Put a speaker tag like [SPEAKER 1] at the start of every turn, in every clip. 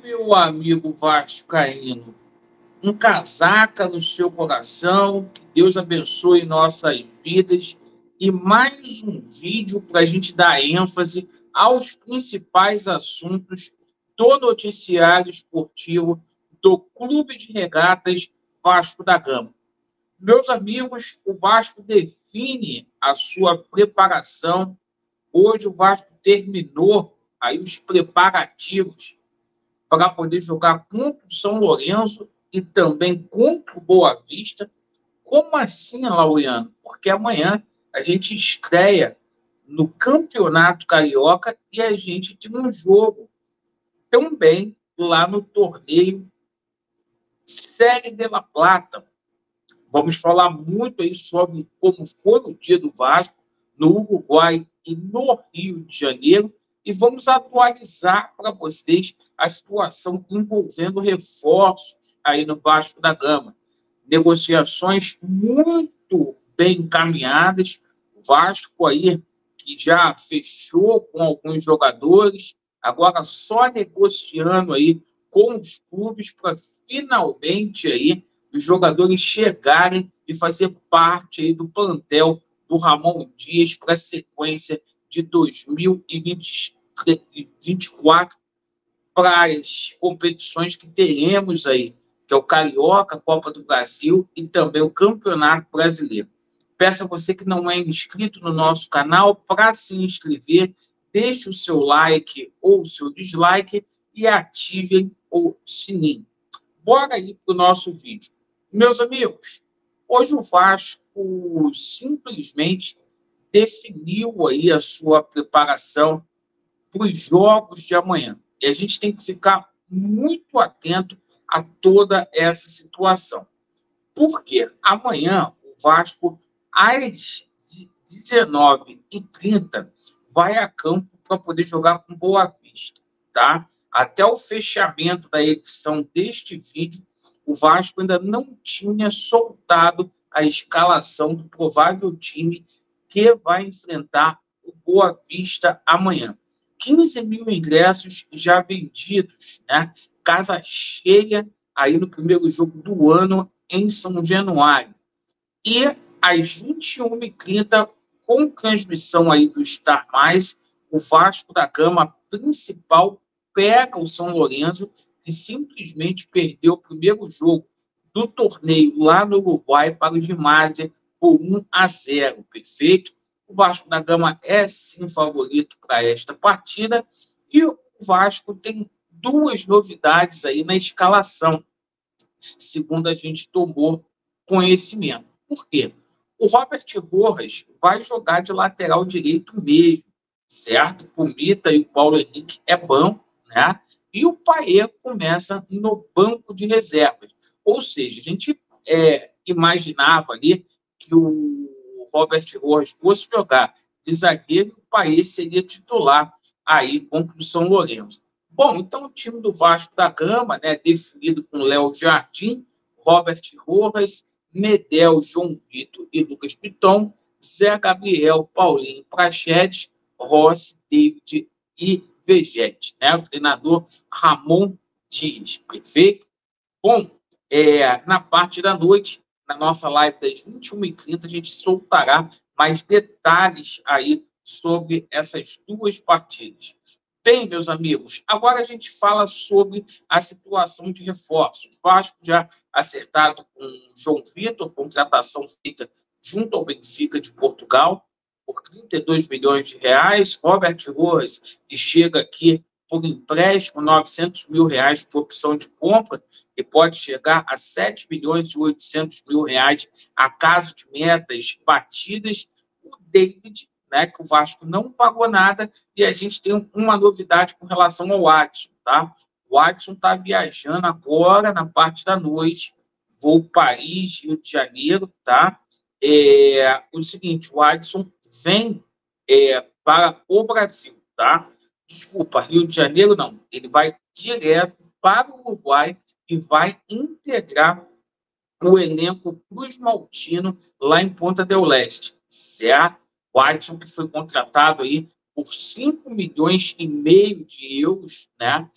[SPEAKER 1] Meu amigo vascaíno, um casaca no seu coração, que Deus abençoe nossas vidas e mais um vídeo para a gente dar ênfase aos principais assuntos do noticiário esportivo do Clube de Regatas Vasco da Gama. Meus amigos, o Vasco define a sua preparação. Hoje o Vasco terminou aí os preparativos para poder jogar contra o São Lourenço e também contra o Boa Vista. Como assim, Laureano? Porque amanhã a gente estreia no Campeonato Carioca e a gente tem um jogo também lá no torneio Série de la Plata. Vamos falar muito aí sobre como foi o dia do Vasco no Uruguai e no Rio de Janeiro e vamos atualizar para vocês a situação envolvendo reforços aí no Vasco da Gama. Negociações muito bem encaminhadas, o Vasco aí que já fechou com alguns jogadores, agora só negociando aí com os clubes para finalmente aí os jogadores chegarem e fazer parte aí do plantel do Ramon Dias para a sequência de 2024 para as competições que teremos aí, que é o Carioca, Copa do Brasil e também o Campeonato Brasileiro. Peço a você que não é inscrito no nosso canal para se inscrever, deixe o seu like ou o seu dislike e ativem o sininho. Bora aí para o nosso vídeo. Meus amigos, hoje o Vasco simplesmente definiu aí a sua preparação para os jogos de amanhã. E a gente tem que ficar muito atento a toda essa situação. Porque amanhã o Vasco, às 19h30, vai a campo para poder jogar com Boa Vista, tá? Até o fechamento da edição deste vídeo, o Vasco ainda não tinha soltado a escalação do provável time que vai enfrentar o Boa Vista amanhã. 15 mil ingressos já vendidos, né? Casa cheia aí no primeiro jogo do ano em São Januário. E às 21h30, com transmissão aí do Star Mais, o Vasco da Gama principal pega o São Lourenço, que simplesmente perdeu o primeiro jogo do torneio lá no Uruguai para o Gimásia por 1-0, perfeito? O Vasco da Gama é sim favorito para esta partida e o Vasco tem duas novidades aí na escalação, segundo a gente tomou conhecimento. Por quê? O Robert Rojas vai jogar de lateral direito mesmo, certo? O Mita e o Paulo Henrique é banco, né? E o Paê começa no banco de reservas. Ou seja, a gente imaginava ali que o Robert Rojas fosse jogar de zagueiro e o Paê seria titular aí contra o São Lourenço. Bom, então o time do Vasco da Gama, né, definido com Léo Jardim, Robert Rojas, Medel, João Vitor e Lucas Piton, Zé Gabriel, Paulinho Prachedes, Rossi, David e Vegete, né? O treinador Ramon Dias, perfeito? Bom, na parte da noite, na nossa live das 21h30, a gente soltará mais detalhes aí sobre essas duas partidas. Bem, meus amigos, agora a gente fala sobre a situação de reforços. Vasco já acertado com João Vitor, contratação feita junto ao Benfica de Portugal, por 32 milhões de reais. Robert Rojas, que chega aqui por empréstimo, 900 mil reais por opção de compra, e pode chegar a 7 milhões e 800 mil reais a caso de metas batidas. O David, né, que o Vasco não pagou nada, e a gente tem uma novidade com relação ao Adson, tá? O Adson está viajando agora na parte da noite, voo Paris, Rio de Janeiro, tá? O seguinte, o Adson vem para o Brasil, tá? Desculpa, Rio de Janeiro não, ele vai direto para o Uruguai e vai integrar o elenco Cruz Maltino lá em Ponta del Este, certo? O Adson que foi contratado aí por 5,5 milhões de euros, né?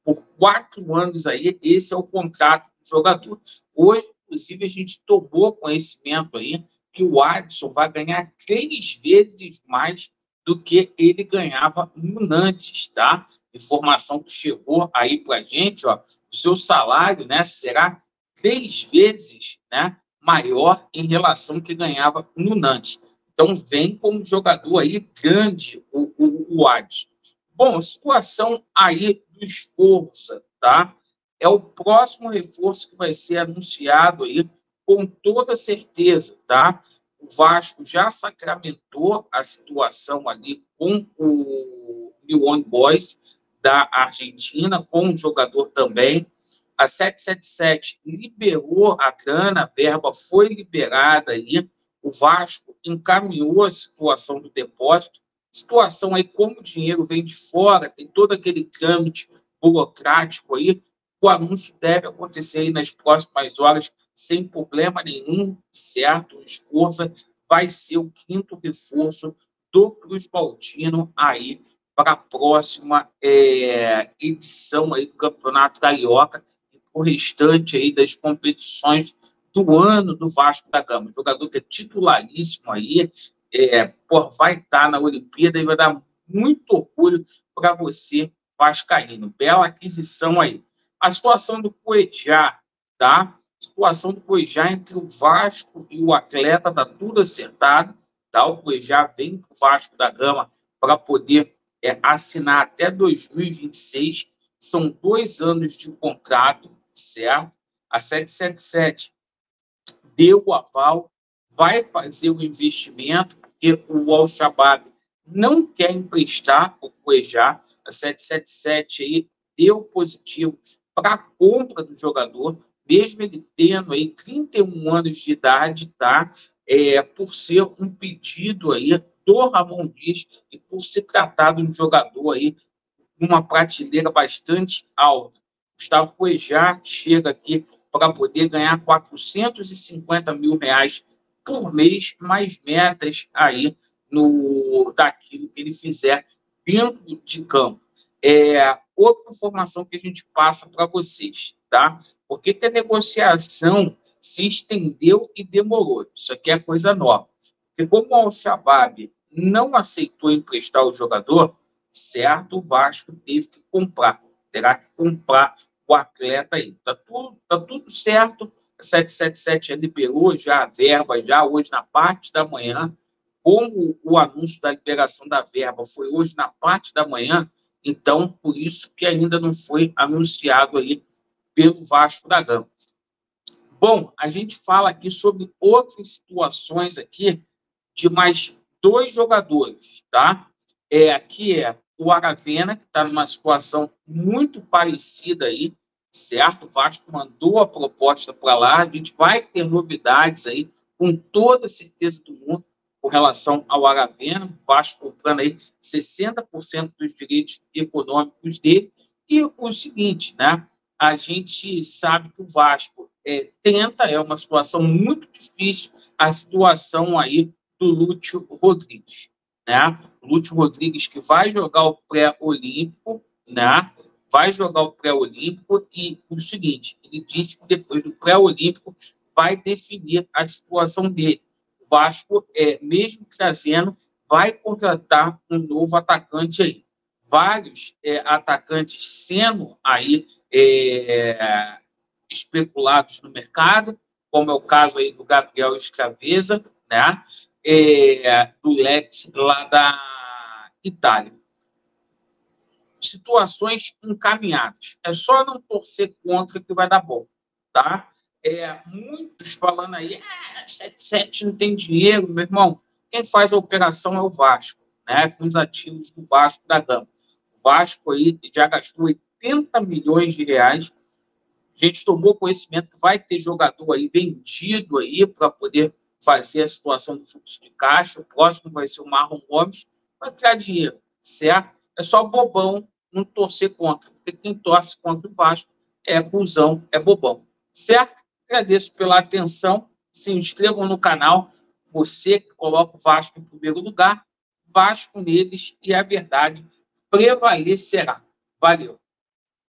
[SPEAKER 1] por 4 anos aí, esse é o contrato do jogador. Hoje, inclusive, a gente tomou conhecimento aí que o Adson vai ganhar 3 vezes mais do que ele ganhava no Nantes, tá? Informação que chegou aí para a gente, ó, o seu salário, né, será 3 vezes, né, maior em relação ao que ganhava no Nantes. Então, vem como jogador aí grande o Adson. Bom, a situação aí do Esforça, tá? É o próximo reforço que vai ser anunciado aí com toda certeza, tá? O Vasco já sacramentou a situação ali com o Young Boys da Argentina, com o jogador também. A 777 liberou a grana, a verba foi liberada aí, o Vasco encaminhou a situação do depósito, situação aí como o dinheiro vem de fora, tem todo aquele trâmite burocrático aí, o anúncio deve acontecer aí nas próximas horas, sem problema nenhum, certo? O Esforça vai ser o 5º reforço do Cruz Maltino aí para a próxima edição aí do Campeonato Carioca e o restante aí das competições do ano do Vasco da Gama. Jogador que é titularíssimo aí, vai estar na Olimpíada e vai dar muito orgulho para você, vascaíno. Bela aquisição aí. A situação do Cuejá, tá? A situação do Cuejá entre o Vasco e o atleta está tudo acertado, tá? O Cuejá vem para o Vasco da Gama para poder assinar até 2026. São 2 anos de contrato, certo? A 777 deu o aval, vai fazer o investimento, porque o Al-Shabaab não quer emprestar o Cuejá. A 777 aí deu positivo para a compra do jogador, mesmo ele tendo aí 31 anos de idade, tá? Por ser um pedido aí do Ramon Dias e por se tratar de um jogador aí uma prateleira bastante alta. Gustavo Cuejá chega aqui para poder ganhar R$ 450 mil por mês, mais metas aí daquilo que ele fizer dentro de campo. Outra informação que a gente passa para vocês, tá? Por que a negociação se estendeu e demorou? Isso aqui é coisa nova. Porque como o Al-Shabaab não aceitou emprestar o jogador, certo, o Vasco teve que comprar, terá que comprar o atleta aí. Tá tudo certo, a 777 já liberou já a verba, já hoje na parte da manhã, como o anúncio da liberação da verba foi hoje na parte da manhã, então, por isso que ainda não foi anunciado aí pelo Vasco da Gama. Bom, a gente fala aqui sobre outras situações aqui de mais 2 jogadores, tá? Aqui o Aravena, que está numa situação muito parecida aí, certo? O Vasco mandou a proposta para lá, a gente vai ter novidades aí, com toda certeza do mundo, com relação ao Aravena, o Vasco comprando aí 60% dos direitos econômicos dele, e o seguinte, né? A gente sabe que o Vasco é uma situação muito difícil, a situação aí do Lúcio Rodrigues, né? O Lúcio Rodrigues que vai jogar o pré-olímpico, né? Vai jogar o pré-olímpico e o seguinte, ele disse que depois do pré-olímpico vai definir a situação dele. O Vasco, mesmo trazendo, vai contratar um novo atacante aí. Vários atacantes sendo aí especulados no mercado, como é o caso aí do Gabriel Escraveza, né? Do Lex lá da Itália. Situações encaminhadas. É só não torcer contra que vai dar bom, tá? Muitos falando aí, 77 não tem dinheiro, meu irmão. Quem faz a operação é o Vasco, né? Com os ativos do Vasco da Gama. O Vasco aí já gastou 80 milhões de reais. A gente tomou conhecimento que vai ter jogador aí vendido aí para poder fazer a situação do fluxo de caixa. O próximo vai ser o Marlon Gomes, vai tirar dinheiro, certo? É só bobão não torcer contra, porque quem torce contra o Vasco é cuzão, é bobão, certo? Agradeço pela atenção, se inscrevam no canal, você que coloca o Vasco em primeiro lugar, Vasco neles e a verdade prevalecerá. Valeu!